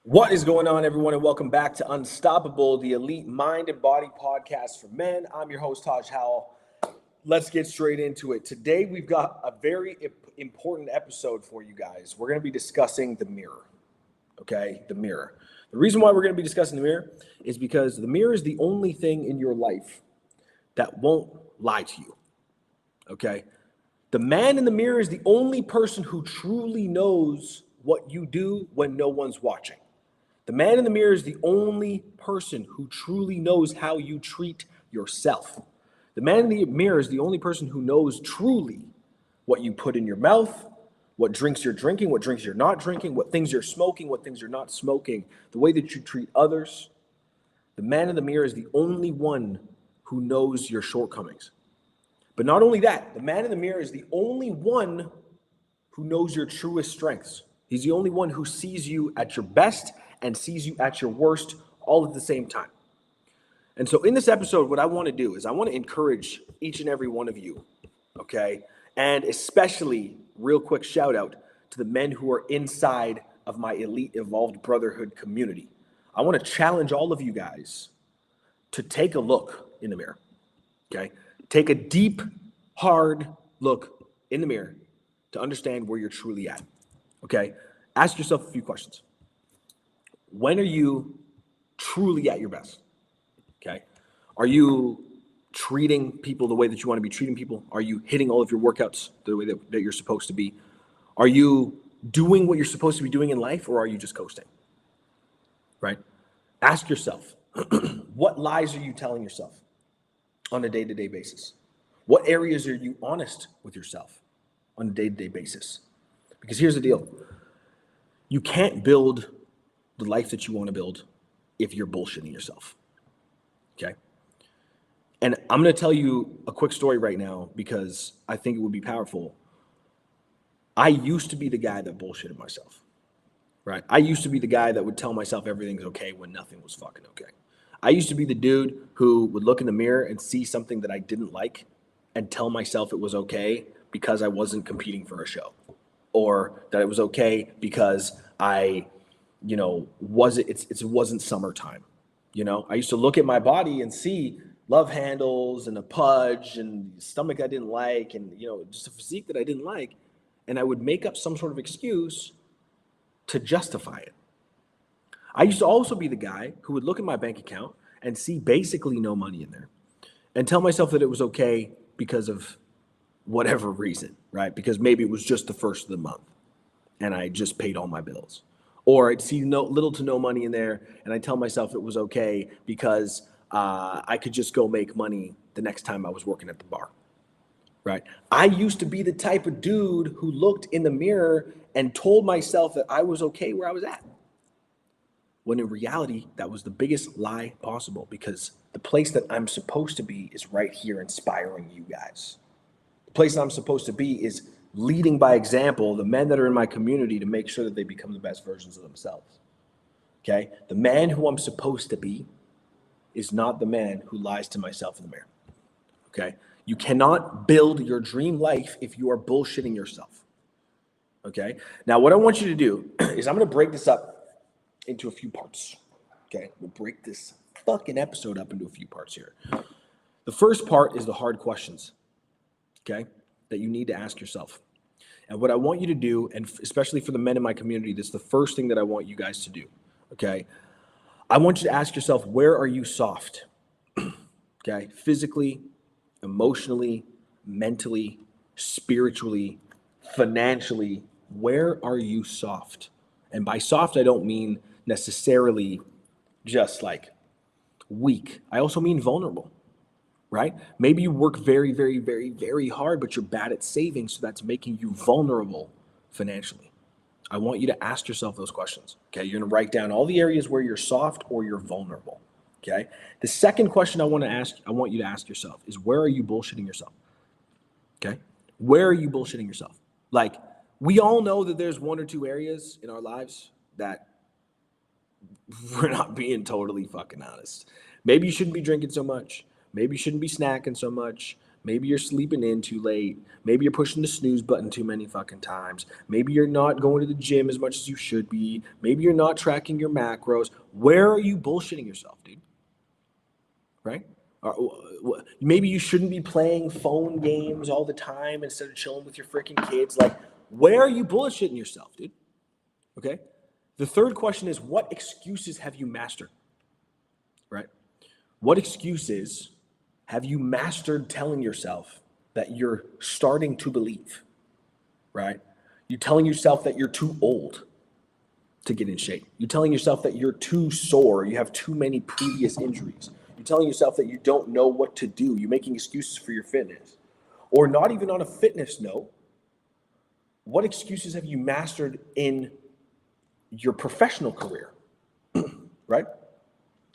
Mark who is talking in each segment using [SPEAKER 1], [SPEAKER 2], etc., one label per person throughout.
[SPEAKER 1] What is going on, everyone, and welcome back to Unstoppable, the elite mind and body podcast for men. I'm your host, Taj Howell. Let's get straight into it. Today, we've got a very important episode for you guys. We're going to be discussing the mirror, okay? The mirror. The reason why we're going to be discussing the mirror is because the mirror is the only thing in your life that won't lie to you, okay? The man in the mirror is the only person who truly knows what you do when no one's watching. The man in the mirror is the only person who truly knows how you treat yourself. The man in the mirror is the only person who knows truly what you put in your mouth, what drinks you're drinking, what drinks you're not drinking, what things you're smoking, what things you're not smoking, the way that you treat others. The man in the mirror is the only one who knows your shortcomings. But not only that, the man in the mirror is the only one who knows your truest strengths. He's the only one who sees you at your best and sees you at your worst all at the same time. And so in this episode, what I want to do is I want to encourage each and every one of you, okay? And especially, real quick shout out to the men who are inside of my Elite Evolved Brotherhood community. I want to challenge all of you guys to take a look in the mirror, okay? Take a deep, hard look in the mirror to understand where you're truly at, okay? Ask yourself a few questions. When are you truly at your best? Okay. Are you treating people the way that you want to be treating people? Are you hitting all of your workouts the way that you're supposed to be? Are you doing what you're supposed to be doing in life, or are you just coasting? Right? Ask yourself, what lies are you telling yourself on a day-to-day basis? What areas are you honest with yourself on a day-to-day basis? Because here's the deal. You can't build the life that you want to build if you're bullshitting yourself, okay? And I'm going to tell you a quick story right now because I think it would be powerful. I used to be the guy that bullshitted myself, right? I used to be the guy that would tell myself everything's okay when nothing was fucking okay. I used to be the dude who would look in the mirror and see something that I didn't like and tell myself it was okay because I wasn't competing for a show, or that it was okay because it wasn't summertime. I used to look at my body and see love handles and a pudge and stomach I didn't like and, just a physique that I didn't like. And I would make up some sort of excuse to justify it. I used to also be the guy who would look at my bank account and see basically no money in there and tell myself that it was okay because of whatever reason, right? Because maybe it was just the first of the month and I just paid all my bills. Or I'd see little to no money in there, and I tell myself it was okay because I could just go make money the next time I was working at the bar, right? I used to be the type of dude who looked in the mirror and told myself that I was okay where I was at. When in reality, that was the biggest lie possible, because the place that I'm supposed to be is right here inspiring you guys. The place that I'm supposed to be is leading by example the men that are in my community to make sure that they become the best versions of themselves, okay? The man who I'm supposed to be is not the man who lies to myself in the mirror, okay? You cannot build your dream life if you are bullshitting yourself, okay? Now, what I want you to do is I'm going to break this up into a few parts, okay? We'll break this fucking episode up into a few parts here. The first part is the hard questions, okay, that you need to ask yourself. And what I want you to do, and especially for the men in my community, this is the first thing that I want you guys to do, okay? I want you to ask yourself, where are you soft? Okay? Physically, emotionally, mentally, spiritually, financially, where are you soft? And by soft, I don't mean necessarily just like weak. I also mean vulnerable. Right? Maybe you work very, very, very, very hard, but you're bad at saving, so that's making you vulnerable financially. I want you to ask yourself those questions, okay? You're going to write down all the areas where you're soft or you're vulnerable, okay? The second question I want you to ask yourself is, where are you bullshitting yourself, okay? Where are you bullshitting yourself? Like, we all know that there's one or two areas in our lives that we're not being totally fucking honest. Maybe you shouldn't be drinking so much. Maybe you shouldn't be snacking so much. Maybe you're sleeping in too late. Maybe you're pushing the snooze button too many fucking times. Maybe you're not going to the gym as much as you should be. Maybe you're not tracking your macros. Where are you bullshitting yourself, dude? Right? Maybe you shouldn't be playing phone games all the time instead of chilling with your freaking kids. Like, where are you bullshitting yourself, dude? Okay? The third question is, what excuses have you mastered? Right? What excuses have you mastered telling yourself that you're starting to believe? Right? You're telling yourself that you're too old to get in shape. You're telling yourself that you're too sore. You have too many previous injuries. You're telling yourself that you don't know what to do. You're making excuses for your fitness. Or not even on a fitness note, what excuses have you mastered in your professional career? Right?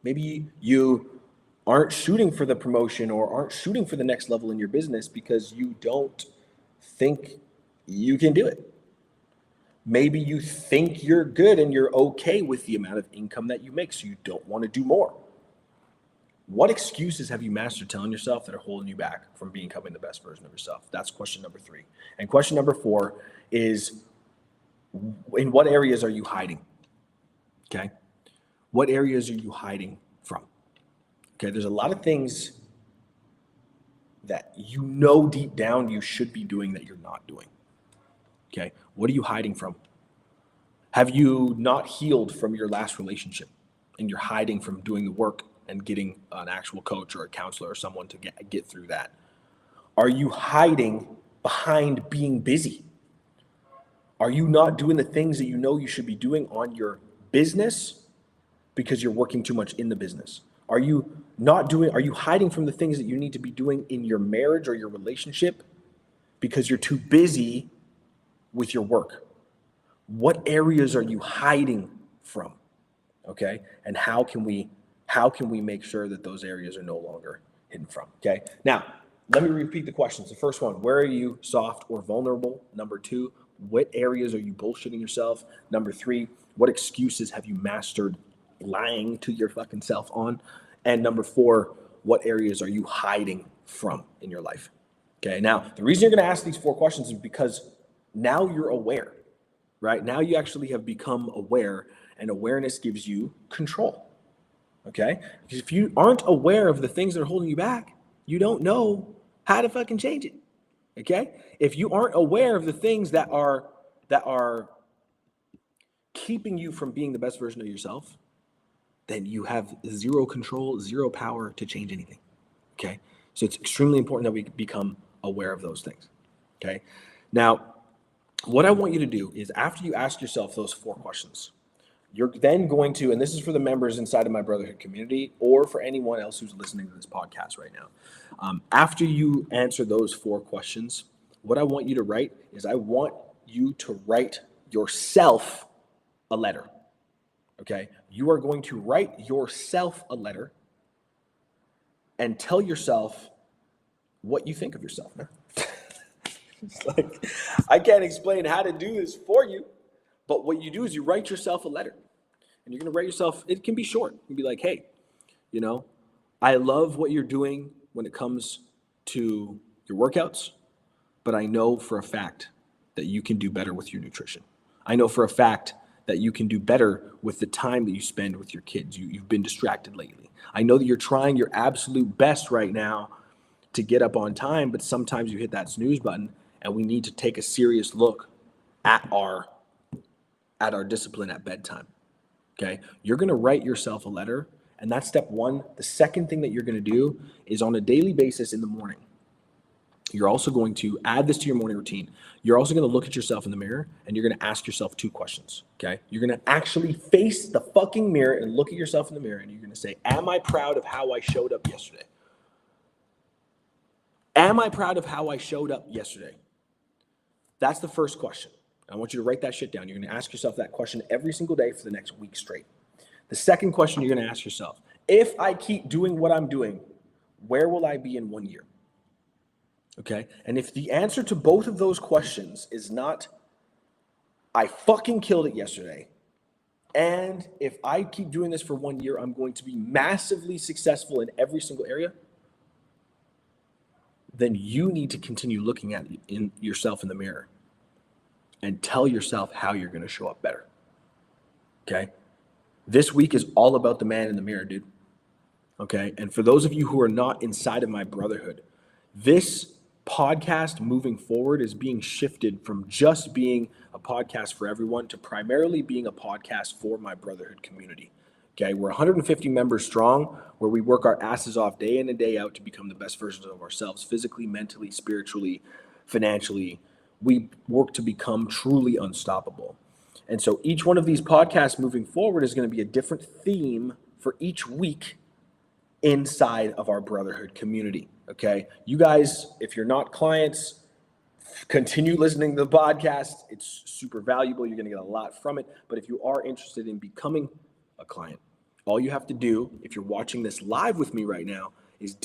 [SPEAKER 1] Maybe you aren't shooting for the promotion or aren't shooting for the next level in your business because you don't think you can do it. Maybe you think you're good and you're okay with the amount of income that you make, so you don't want to do more. What excuses have you mastered telling yourself that are holding you back from becoming the best version of yourself? That's question number 3. And question number 4 is, in what areas are you hiding? Okay. What areas are you hiding from? Okay. There's a lot of things that you know deep down you should be doing that you're not doing. Okay. What are you hiding from? Have you not healed from your last relationship and you're hiding from doing the work and getting an actual coach or a counselor or someone to get through that? Are you hiding behind being busy? Are you not doing the things that you know you should be doing on your business because you're working too much in the business? Are you hiding from the things that you need to be doing in your marriage or your relationship because you're too busy with your work? What areas are you hiding from? Okay? And how can we make sure that those areas are no longer hidden from? Okay? Now, let me repeat the questions. The first one, where are you soft or vulnerable? Number 2, what areas are you bullshitting yourself? Number 3, what excuses have you mastered lying to your fucking self on? And number 4, what areas are you hiding from in your life? Okay? Now, the reason you're going to ask these 4 questions is because now you're aware. Right? Now you actually have become aware, and awareness gives you control. Okay? Because if you aren't aware of the things that are holding you back, you don't know how to fucking change it. Okay? If you aren't aware of the things that are keeping you from being the best version of yourself, then you have zero control, zero power to change anything. Okay? So it's extremely important that we become aware of those things. Okay? Now, what I want you to do is, after you ask yourself those 4 questions, you're then going to, and this is for the members inside of my Brotherhood community or for anyone else who's listening to this podcast right now. After you answer those 4 questions, what I want you to write is, I want you to write yourself a letter. Okay? You are going to write yourself a letter and tell yourself what you think of yourself, man. It's like, I can't explain how to do this for you, but what you do is you write yourself a letter, and you're going to write yourself, it can be short. You can be like, hey, I love what you're doing when it comes to your workouts, but I know for a fact that you can do better with your nutrition. I know for a fact that you can do better with the time that you spend with your kids. You've been distracted lately. I know that you're trying your absolute best right now to get up on time, but sometimes you hit that snooze button, and we need to take a serious look at our discipline at bedtime. Okay? You're going to write yourself a letter, and that's step 1. The second thing that you're going to do is, on a daily basis in the morning, you're also going to add this to your morning routine. You're also going to look at yourself in the mirror, and you're going to ask yourself 2 questions. Okay? You're going to actually face the fucking mirror and look at yourself in the mirror, and you're going to say, am I proud of how I showed up yesterday? Am I proud of how I showed up yesterday? That's the first question. I want you to write that shit down. You're going to ask yourself that question every single day for the next week straight. The second question you're going to ask yourself, if I keep doing what I'm doing, where will I be in 1 year? Okay? And if the answer to both of those questions is not, I fucking killed it yesterday, and if I keep doing this for 1 year, I'm going to be massively successful in every single area, then you need to continue looking at yourself in the mirror and tell yourself how you're going to show up better. Okay? This week is all about the man in the mirror, dude. Okay? And for those of you who are not inside of my brotherhood, this podcast moving forward is being shifted from just being a podcast for everyone to primarily being a podcast for my brotherhood community. Okay, we're 150 members strong, where we work our asses off day in and day out to become the best versions of ourselves, physically, mentally, spiritually, financially. We work to become truly unstoppable. And so each one of these podcasts moving forward is going to be a different theme for each week inside of our brotherhood community. Okay, you guys, if you're not clients, continue listening to the podcast. It's super valuable. You're going to get a lot from it. But if you are interested in becoming a client, all you have to do, if you're watching this live with me right now, is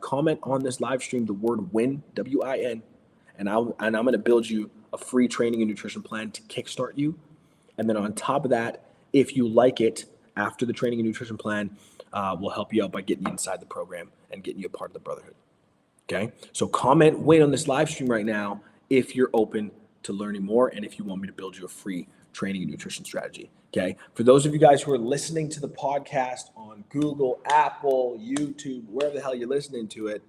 [SPEAKER 1] comment on this live stream the word WIN, W-I-N, and I'm going to build you a free training and nutrition plan to kickstart you. And then on top of that, if you like it after the training and nutrition plan, we'll help you out by getting you inside the program and getting you a part of the brotherhood. Okay, so comment WIN on this live stream right now if you're open to learning more and if you want me to build you a free training and nutrition strategy. Okay, for those of you guys who are listening to the podcast on Google, Apple, YouTube, wherever the hell you're listening to it,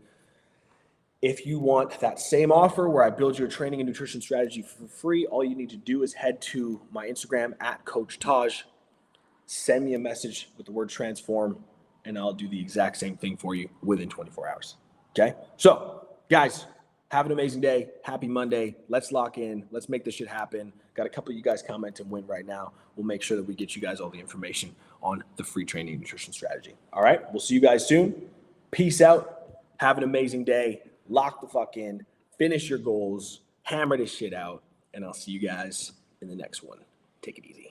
[SPEAKER 1] if you want that same offer where I build you a training and nutrition strategy for free, all you need to do is head to my Instagram at Coach Taj, send me a message with the word transform, and I'll do the exact same thing for you within 24 hours. Okay, so guys, have an amazing day. Happy Monday. Let's lock in. Let's make this shit happen. Got a couple of you guys comment and WIN right now. We'll make sure that we get you guys all the information on the free training and nutrition strategy. All right, we'll see you guys soon. Peace out. Have an amazing day. Lock the fuck in. Finish your goals. Hammer this shit out. And I'll see you guys in the next one. Take it easy.